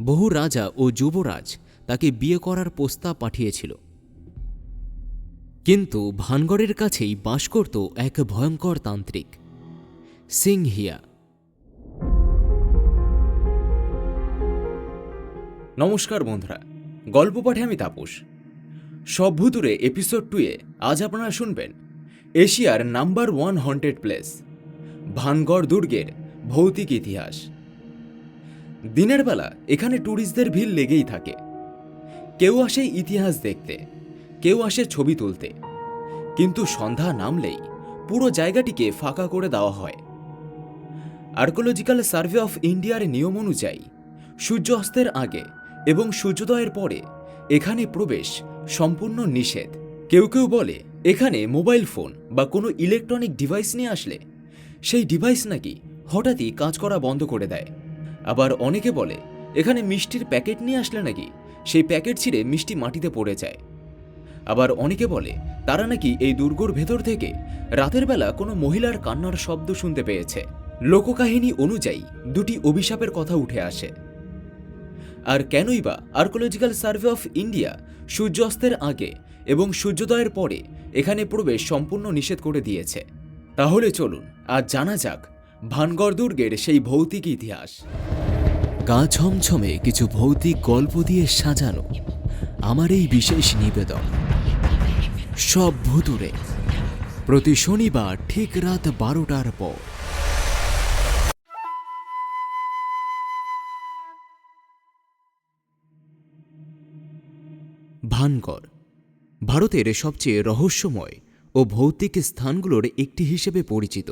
বহু রাজা ও যুবরাজ তাকে বিয়ে করার প্রস্তাব পাঠিয়েছিল, কিন্তু ভানগড়ের কাছেই বাস করত এক ভয়ঙ্কর তান্ত্রিক, সিংহিয়া। নমস্কার বন্ধুরা, গল্প পাঠে আমি তাপস। সব ভুতুরে এপিসোড 2-এ আজ আপনারা শুনবেন এশিয়ার নাম্বার 1 হন্টেড প্লেস, ভানগড় দুর্গের ভৌতিক ইতিহাস। দিনের বেলা এখানে ট্যুরিস্টদের ভিড় লেগেই থাকে। কেউ আসে ইতিহাস দেখতে, কেউ আসে ছবি তুলতে, কিন্তু সন্ধ্যা নামলেই পুরো জায়গাটিকে ফাঁকা করে দেওয়া হয়। আর্কোলজিক্যাল সার্ভে অফ ইন্ডিয়ার নিয়ম অনুযায়ী সূর্য অস্তের আগে এবং সূর্যোদয়ের পরে এখানে প্রবেশ সম্পূর্ণ নিষেধ। কেউ কেউ বলে এখানে মোবাইল ফোন বা কোনো ইলেকট্রনিক ডিভাইস নিয়ে আসলে সেই ডিভাইস নাকি হঠাৎই কাজ করা বন্ধ করে দেয়। আবার অনেকে বলে এখানে মিষ্টির প্যাকেট নিয়ে আসলে নাকি সেই প্যাকেট ছিঁড়ে মিষ্টি মাটিতে পড়ে যায়। আবার অনেকে বলে তারা নাকি এই দুর্গর ভেতর থেকে রাতের বেলা কোনো মহিলার কান্নার শব্দ শুনতে পেয়েছে। লোককাহিনী অনুযায়ী দুটি অভিশাপের কথা উঠে আসে। আর কেনই বা আর্কোলজিক্যাল সার্ভে অফ ইন্ডিয়া সূর্যাস্তের আগে এবং সূর্যোদয়ের পরে এখানে প্রবেশ সম্পূর্ণ নিষেধ করে দিয়েছে? তাহলে চলুন আজ জানা যাক ভানগড় দুর্গের সেই ভৌতিক ইতিহাস। গা ছমছমে কিছু ভৌতিক গল্প দিয়ে সাজানো আমার এই বিশেষ নিবেদন সব ভুতুরে, প্রতি শনিবার ঠিক রাত 12টার পর। ভানগড় ভারতের সবচেয়ে রহস্যময় ও ভৌতিক স্থানগুলোর একটি হিসেবে পরিচিত।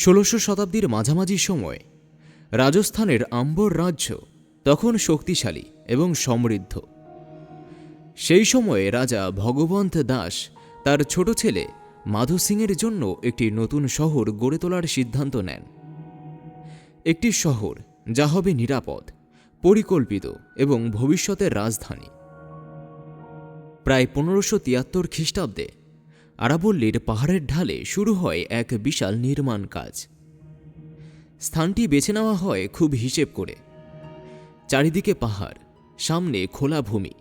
16শো শতাব্দীর মাঝামাঝি সময় রাজস্থানের আম্বর রাজ্য তখন শক্তিশালী এবং সমৃদ্ধ। সেই সময়ে রাজা ভগবন্ত দাস তার ছোট ছেলে মাধো সিংয়ের জন্য একটি নতুন শহর গড়ে তোলার সিদ্ধান্ত নেন। একটি শহর যা হবে নিরাপদ, পরিকল্পিত এবং ভবিষ্যতের রাজধানী। প্রায় 1573 খ্রিস্টাব্দে আরাবল্লীর পাহাড়ের ঢালে শুরু হয় এক বিশাল নির্মাণ কাজ। স্থানটি বেছে নেওয়া হয় খুব হিসেব করে। চারিদিকে পাহাড়, সামনে খোলা ভূমি,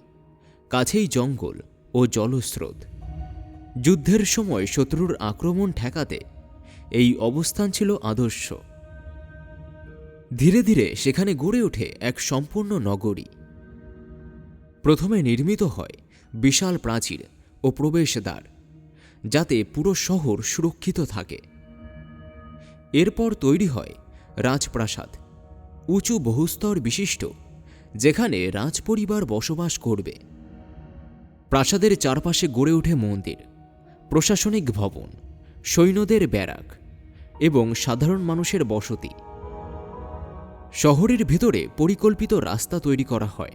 কাছেই জঙ্গল ও জলস্রোত। যুদ্ধের সময় শত্রুর আক্রমণ ঠেকাতে এই অবস্থান ছিল আদর্শ। ধীরে ধীরে সেখানে গড়ে ওঠে এক সম্পূর্ণ নগরী। প্রথমে নির্মিত হয় বিশাল প্রাচীর ও প্রবেশদ্বার, যাতে পুরো শহর সুরক্ষিত থাকে। এরপর তৈরি হয় রাজপ্রাসাদ, উঁচু বহুস্তর বিশিষ্ট, যেখানে রাজপরিবার বসবাস করবে। প্রাসাদের চারপাশে গড়ে ওঠে মন্দির, প্রশাসনিক ভবন, সৈন্যদের ব্যারাক এবং সাধারণ মানুষের বসতি। শহরের ভেতরে পরিকল্পিত রাস্তা তৈরি করা হয়।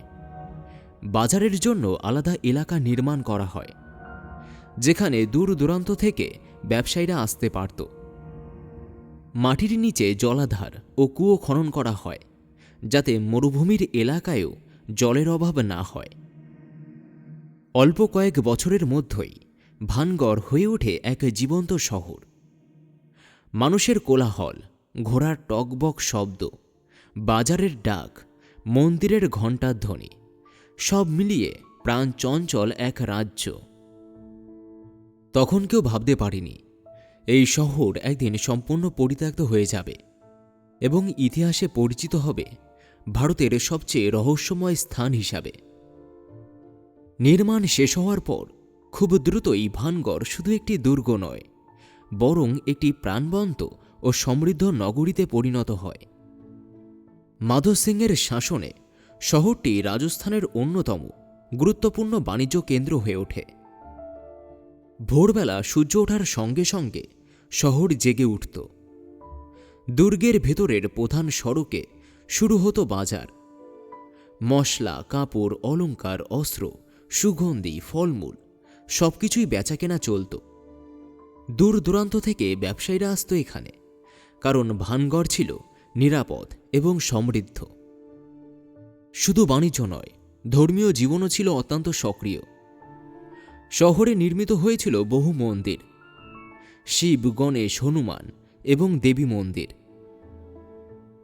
বাজারের জন্য আলাদা এলাকা নির্মাণ করা হয়, যেখানে দূর দূরান্ত থেকে ব্যবসায়ীরা আসতে পারত। মাটির নিচে জলাধার ও কুয়ো খনন করা হয়, যাতে মরুভূমির এলাকায়ও জলের অভাব না হয়। অল্প কয়েক বছরের মধ্যেই ভানগড় হয়ে ওঠে এক জীবন্ত শহর। মানুষের কোলাহল, ঘোড়ার টকবক শব্দ, বাজারের ডাক, মন্দিরের ঘণ্টার ধ্বনি, সব মিলিয়ে প্রাণ চঞ্চল এক রাজ্য। তখন কেউ ভাবতে পারেনি এই শহর একদিন সম্পূর্ণ পরিত্যক্ত হয়ে যাবে এবং ইতিহাসে পরিচিত হবে ভারতের সবচেয়ে রহস্যময় স্থান হিসাবে। নির্মাণ শেষ হওয়ার পর খুব দ্রুতই ভানগড় শুধু একটি দুর্গ নয়, বরং একটি প্রাণবন্ত ও সমৃদ্ধ নগরীতে পরিণত হয়। মাধো সিংয়ের শাসনে শহরটি রাজস্থানের অন্যতম গুরুত্বপূর্ণ বাণিজ্য কেন্দ্র হয়ে ওঠে। ভোরবেলা সূর্য ওঠার সঙ্গে সঙ্গে শহর জেগে উঠত। দুর্গের ভেতরের প্রধান সড়কে শুরু হতো বাজার। মশলা, কাপড়, অলংকার, অস্ত্র, সুগন্ধি, ফলমূল সবকিছুই বেচাকেনা চলত। দূর দূরান্ত থেকে ব্যবসায়ীরা আসত এখানে, কারণ ভানগড় ছিল নিরাপদ এবং সমৃদ্ধ। শুধু বাণিজ্য নয়, ধর্মীয় জীবনও ছিল অত্যন্ত সক্রিয়। শহরে নির্মিত হয়েছিল বহু মন্দির, শিব, গণেশ, হনুমান এবং দেবী মন্দির।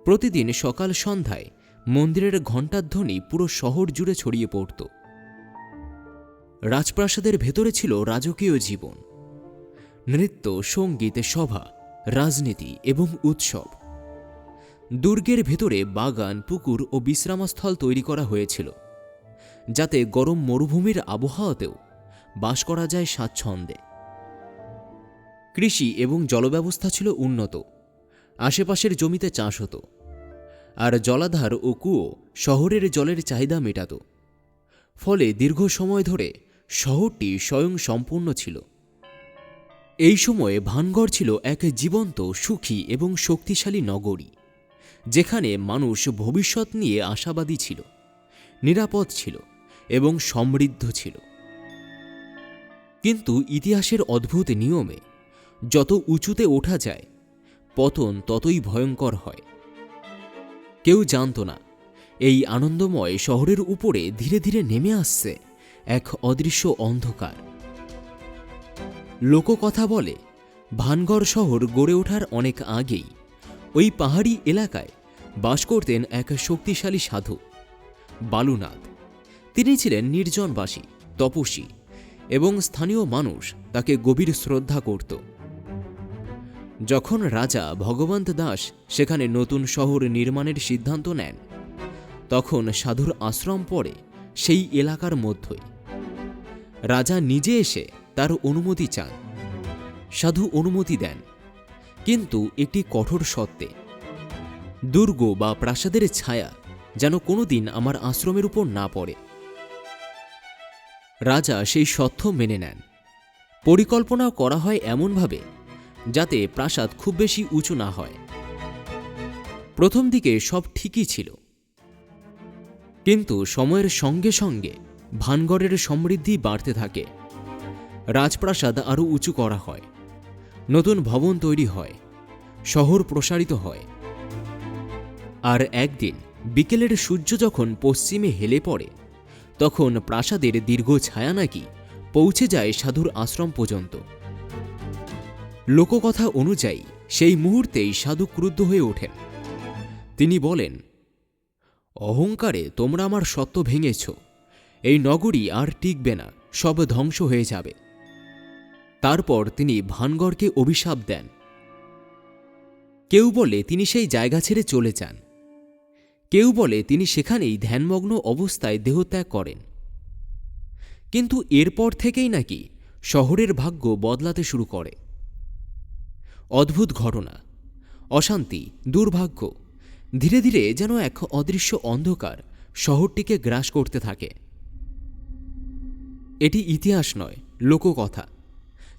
প্রতিদিন সকাল সন্ধ্যায় মন্দিরের ঘণ্টার ধ্বনি পুরো শহর জুড়ে ছড়িয়ে পড়ত। রাজপ্রাসাদের ভেতরে ছিল রাজকীয় জীবন, নৃত্য, সঙ্গীত, সভা, রাজনীতি এবং উৎসব। দুর্গের ভেতরে বাগান, পুকুর ও বিশ্রামস্থল তৈরি করা হয়েছিল, যাতে গরম মরুভূমির আবহাওয়াতেও বাস করা যায় স্বাচ্ছন্দ্যে। কৃষি এবং জলব্যবস্থা ছিল উন্নত, আশেপাশের জমিতে চাষ হতো, আর জলাধার ও কুয়ো শহরের জলের চাহিদা মেটাত। ফলে দীর্ঘ সময় ধরে শহরটি স্বয়ংসম্পূর্ণ ছিল। এই সময়ে ভানগড় ছিল এক জীবন্ত, সুখী এবং শক্তিশালী নগরী, যেখানে মানুষ ভবিষ্যৎ নিয়ে আশাবাদী ছিল, নিরাপদ ছিল এবং সমৃদ্ধ ছিল। কিন্তু ইতিহাসের অদ্ভুত নিয়মে যত উঁচুতে ওঠা যায়, পতন ততই ভয়ঙ্কর হয়। কেউ জানত না এই আনন্দময় শহরের উপরে ধীরে ধীরে নেমে আসছে এক অদৃশ্য অন্ধকার। লোককথা বলে, ভানগড় শহর গড়ে ওঠার অনেক আগেই ওই পাহাড়ি এলাকায় বাস করতেন এক শক্তিশালী সাধু, বালুনাথ। তিনি ছিলেন নির্জনবাসী, তপস্বী এবং স্থানীয় মানুষ তাকে গভীর শ্রদ্ধা করত। যখন রাজা ভগবন্ত দাস সেখানে নতুন শহর নির্মাণের সিদ্ধান্ত নেন, তখন সাধুর আশ্রম পড়ে সেই এলাকার মধ্যেই। রাজা নিজে এসে তার অনুমতি চান। সাধু অনুমতি দেন, কিন্তু একটি কঠোর শর্তে: দুর্গ বা প্রাসাদের ছায়া যেন কোনোদিন আমার আশ্রমের উপর না পড়ে। রাজা সেই শর্ত মেনে নেন। পরিকল্পনা করা হয় এমনভাবে যাতে প্রাসাদ খুব বেশি উঁচু না হয়। প্রথম দিকে সব ঠিকই ছিল, কিন্তু সময়ের সঙ্গে সঙ্গে ভানগড়ের সমৃদ্ধি বাড়তে থাকে। রাজপ্রাসাদ আরও উঁচু করা হয়, নতুন ভবন তৈরি হয়, শহর প্রসারিত হয়। আর একদিন বিকেলের সূর্য যখন পশ্চিমে হেলে পড়ে, তখন প্রাসাদের দীর্ঘ ছায়া নাকি পৌঁছে যায় সাধুর আশ্রম পর্যন্ত। লোককথা অনুযায়ী সেই মুহূর্তেই সাধু ক্রুদ্ধ হয়ে ওঠেন। তিনি বলেন, অহংকারে তোমরা আমার সত্য ভেঙেছ, এই নগরী আর টিকবে না, সব ধ্বংস হয়ে যাবে। তারপর তিনি ভানগড়কে অভিশাপ দেন। কেউ বলে তিনি সেই জায়গা ছেড়ে চলে যান, কেউ বলে তিনি সেখানেই ধ্যানমগ্ন অবস্থায় দেহত্যাগ করেন। কিন্তু এরপর থেকেই নাকি শহরের ভাগ্য বদলাতে শুরু করে। অদ্ভুত ঘটনা, অশান্তি, দুর্ভাগ্য ধীরে ধীরে যেন এক অদৃশ্য অন্ধকার শহরটিকে গ্রাস করতে থাকে। এটি ইতিহাস নয়, লোককথা,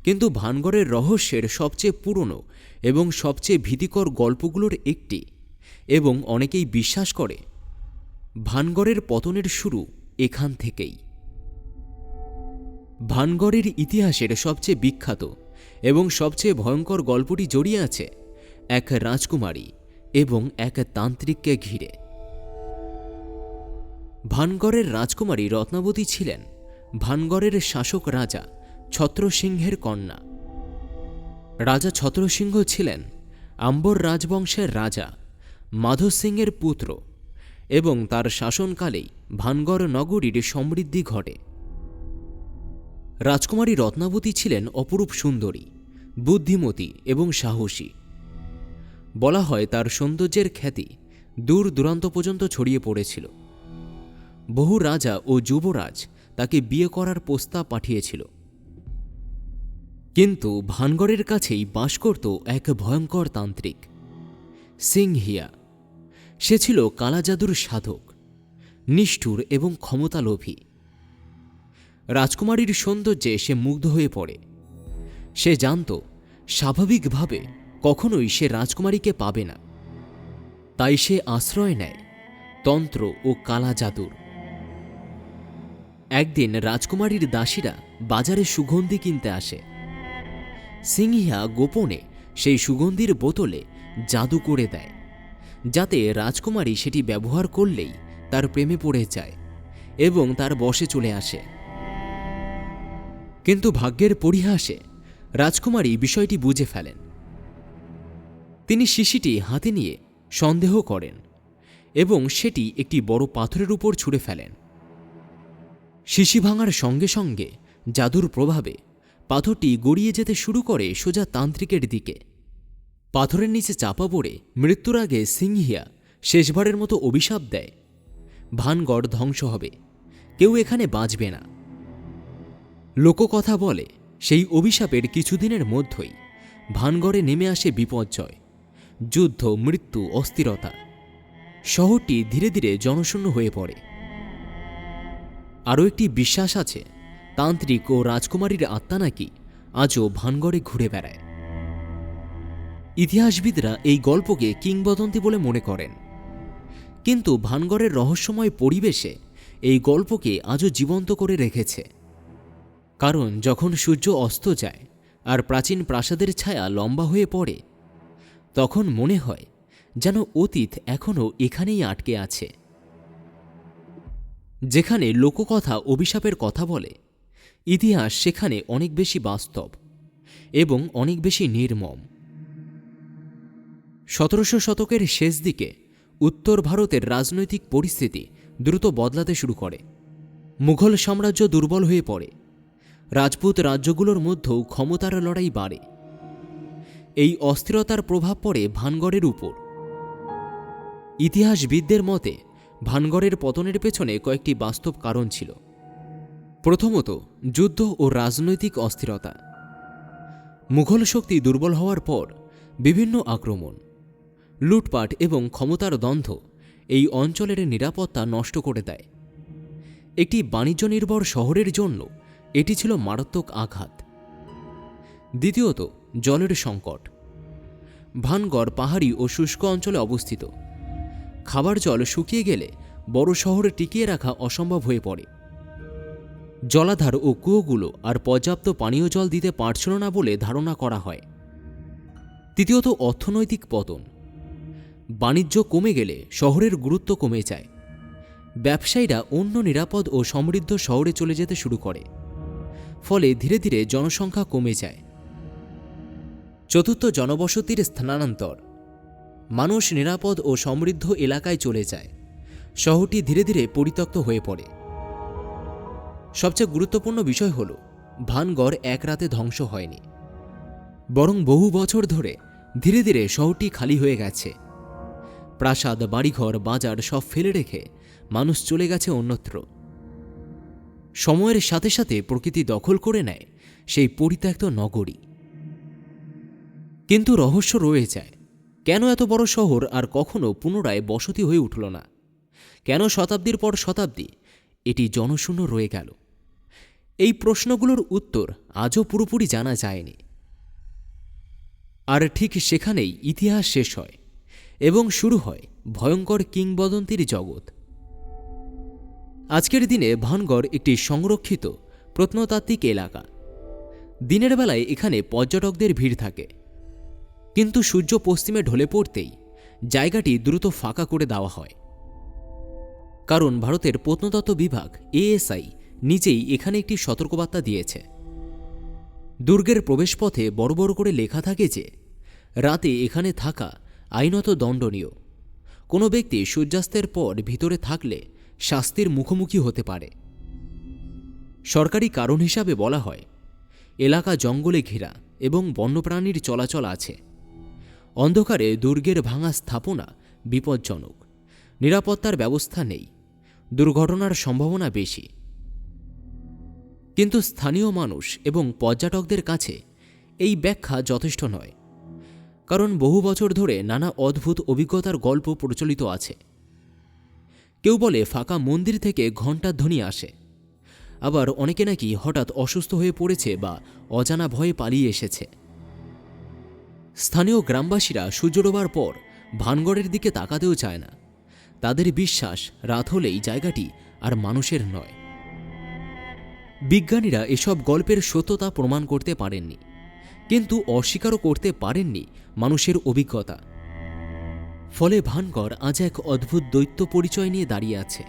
কিন্তু ভানগড়ের রহস্যের সবচেয়ে পুরনো এবং সবচেয়ে ভীতিকর গল্পগুলোর একটি। এবং অনেকেই বিশ্বাস করে ভানগড়ের পতনের শুরু এখান থেকেই। ভানগড়ের ইতিহাসের সবচেয়ে বিখ্যাত এবং সবচেয়ে ভয়ঙ্কর গল্পটি জড়িয়ে আছে এক রাজকুমারী এবং এক তান্ত্রিককে ঘিরে। ভানগড়ের রাজকুমারী রত্নাবতী ছিলেন ভানগড়ের শাসক রাজা ছত্রসিংহের কন্যা। রাজা ছত্রসিংহ ছিলেন আম্বর রাজবংশের রাজা মাধো সিংয়ের পুত্র, এবং তার শাসনকালেই ভানগড় নগরীর সমৃদ্ধি ঘটে। রাজকুমারী রত্নাবতী ছিলেন অপরূপ সুন্দরী, বুদ্ধিমতী এবং সাহসী। বলা হয় তার সৌন্দর্যের খ্যাতি দূর দূরান্ত পর্যন্ত ছড়িয়ে পড়েছিল। বহু রাজা ও যুবরাজ তাকে বিয়ে করার প্রস্তাব পাঠিয়েছিল। কিন্তু ভানগড়ের কাছেই বাস করত এক ভয়ঙ্কর তান্ত্রিক, সিংহিয়া। সে ছিল কালাজাদুর সাধক, নিষ্ঠুর এবং ক্ষমতালোভী। রাজকুমারীর সৌন্দর্যে সে মুগ্ধ হয়ে পড়ে। সে জানত স্বাভাবিকভাবে কখনোই সে রাজকুমারীকে পাবে না, তাই সে আশ্রয় নেয় তন্ত্র ও কালাজাদুর। একদিন রাজকুমারীর দাসীরা বাজারে সুগন্ধি কিনতে আসে। সিংহিয়া গোপনে সেই সুগন্ধির বোতলে জাদু করে দেয়, যাতে রাজকুমারী সেটি ব্যবহার করলেই তার প্রেমে পড়ে যায় এবং তার বশে চলে আসে। কিন্তু ভাগ্যের পরিহাসে রাজকুমারী বিষয়টি বুঝে ফেলেন। তিনি শিশিটি হাতে নিয়ে সন্দেহ করেন এবং সেটি একটি বড় পাথরের উপর ছুঁড়ে ফেলেন। শিশি ভাঙার সঙ্গে সঙ্গে জাদুর প্রভাবে পাথরটি গড়িয়ে যেতে শুরু করে সোজা তান্ত্রিকের দিকে। পাথরের নিচে চাপা পড়ে মৃত্যুর আগে সিংহিয়া শেষবারের মতো অভিশাপ দেয়, ভানগড় ধ্বংস হবে, কেউ এখানে বাঁচবে না। লোককথা বলে সেই অভিশাপের কিছুদিনের মধ্যেই ভানগড়ে নেমে আসে বিপর্যয়, যুদ্ধ, মৃত্যু, অস্থিরতা। শহরটি ধীরে ধীরে জনশূন্য হয়ে পড়ে। আরও একটি বিশ্বাস আছে, তান্ত্রিক ও রাজকুমারীর আত্মা নাকি আজও ভানগড়ে ঘুরে বেড়ায়। ইতিহাসবিদরা এই গল্পকে কিংবদন্তি বলে মনে করেন, কিন্তু ভানগড়ের রহস্যময় পরিবেশে এই গল্পকে আজও জীবন্ত করে রেখেছে। কারণ যখন সূর্য অস্ত যায় আর প্রাচীন প্রাসাদের ছায়া লম্বা হয়ে পড়ে, তখন মনে হয় যেন অতীত এখনও এখানেই আটকে আছে। যেখানে লোককথা অভিশাপের কথা বলে, ইতিহাস সেখানে অনেক বেশি বাস্তব এবং অনেক বেশি নির্মম। 1700 শতকের শেষ দিকে উত্তর ভারতের রাজনৈতিক পরিস্থিতি দ্রুত বদলাতে শুরু করে। মুঘল সাম্রাজ্য দুর্বল হয়ে পড়ে, রাজপুত রাজ্যগুলোর মধ্যেও ক্ষমতার লড়াই বাড়ে। এই অস্থিরতার প্রভাব পড়ে ভানগড়ের উপর। ইতিহাসবিদদের মতে ভানগড়ের পতনের পেছনে কয়েকটি বাস্তব কারণ ছিল। প্রথমত, যুদ্ধ ও রাজনৈতিক অস্থিরতা। মুঘল শক্তি দুর্বল হওয়ার পর বিভিন্ন আক্রমণ, লুটপাট এবং ক্ষমতার দ্বন্দ্ব এই অঞ্চলের নিরাপত্তা নষ্ট করে দেয়। একটি বাণিজ্য নির্ভর শহরের জন্য এটি ছিল মারাত্মক আঘাত। দ্বিতীয়ত, জলের সংকট। ভানগড় পাহাড়ি ও শুষ্ক অঞ্চলে অবস্থিত। খাবার জল শুকিয়ে গেলে বড় শহরে টিকিয়ে রাখা অসম্ভব হয়ে পড়ে। জলাধার ও কুয়োগুলো আর পর্যাপ্ত পানীয় জল দিতে পারছিল না বলে ধারণা করা হয়। তৃতীয়ত, অর্থনৈতিক পতন। বাণিজ্য কমে গেলে শহরের গুরুত্ব কমে যায়। ব্যবসায়ীরা অন্য নিরাপদ ও সমৃদ্ধ শহরে চলে যেতে শুরু করে, ফলে ধীরে ধীরে জনসংখ্যা কমে যায়। চতুর্থ, জনবসতির স্থানান্তর। মানুষ নিরাপদ ও সমৃদ্ধ এলাকায় চলে যায়, শহরটি ধীরে ধীরে পরিত্যক্ত হয়ে পড়ে। সবচেয়ে গুরুত্বপূর্ণ বিষয় হল, ভানগড় এক রাতে ধ্বংস হয়নি, বরং বহু বছর ধরে ধীরে ধীরে শহরটি খালি হয়ে গেছে। প্রাসাদ, বাড়িঘর, বাজার সব ফেলে রেখে মানুষ চলে গেছে অন্যত্র। সময়ের সাথে সাথে প্রকৃতি দখল করে নেয় সেই পরিত্যক্ত নগরী। কিন্তু রহস্য রয়ে যায়, কেন এত বড় শহর আর কখনো পুনরায় বসতি হয়ে উঠল না? কেন শতাব্দীর পর শতাব্দী এটি জনশূন্য রয়ে গেল? এই প্রশ্নগুলোর উত্তর আজও পুরোপুরি জানা যায়নি। আর ঠিক সেখানেই ইতিহাস শেষ হয় এবং শুরু হয় ভয়ঙ্কর কিংবদন্তির জগৎ। আজকের দিনে ভানগড় একটি সংরক্ষিত প্রত্নতাত্ত্বিক এলাকা। দিনের বেলায় এখানে পর্যটকদের ভিড় থাকে, কিন্তু সূর্য পশ্চিমে ঢলে পড়তেই জায়গাটি দ্রুত ফাঁকা করে দেওয়া হয়। কারণ ভারতের প্রত্নতত্ত্ব বিভাগ ASI নিজেই এখানে একটি সতর্কবার্তা দিয়েছে। দুর্গের প্রবেশপথে বড় বড় করে লেখা থাকে যে রাতে এখানে থাকা আইনত দণ্ডনীয়। কোনো ব্যক্তি সূর্যাস্তের পর ভিতরে থাকলে শাস্তির মুখোমুখি হতে পারে। সরকারি কারণ হিসাবে বলা হয়, এলাকা জঙ্গলে ঘেরা এবং বন্যপ্রাণীর চলাচল আছে। অন্ধকারে দুর্গের ভাঙা স্থাপনা বিপজ্জনক, নিরাপত্তার ব্যবস্থা নেই, দুর্ঘটনার সম্ভাবনা বেশি। কিন্তু স্থানীয় মানুষ এবং পর্যটকদের কাছে এই ব্যাখ্যা যথেষ্ট নয়, কারণ বহু বছর ধরে নানা অদ্ভুত অভিজ্ঞতার গল্প প্রচলিত আছে। কেউ বলে ফাঁকা মন্দির থেকে ঘণ্টার ধ্বনি আসে, আবার অনেকে নাকি হঠাৎ অসুস্থ হয়ে পড়েছে বা অজানা ভয়ে পালিয়ে এসেছে। স্থানীয় গ্রামবাসীরা সূর্য ডোবার পর ভানগড়ের দিকে তাকাতেও চায় না। তাদের বিশ্বাস, রাত হলেই জায়গাটি আর মানুষের নয়। বিজ্ঞানীরা এসব গল্পের সত্যতা প্রমাণ করতে পারেননি, কিন্তু অস্বীকারও করতে পারেননি মানুষের অভিজ্ঞতা। ফলে ভানগড় আজ এক অদ্ভুত দৈত্য পরিচয় নিয়ে দাঁড়িয়ে আছে।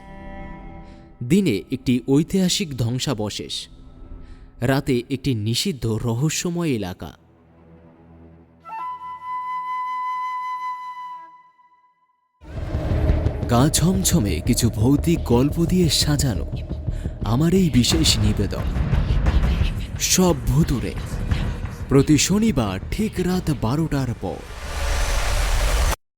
দিনে একটি ঐতিহাসিক ধ্বংসাবশেষ, রাতে একটি নিষিদ্ধ রহস্যময় এলাকা। গা ছমছমে কিছু ভৌতিক গল্প দিয়ে সাজানো আমার এই বিশেষ নিবেদন সব ভুতুরে, প্রতি শনিবার ঠিক রাত 12টার পর।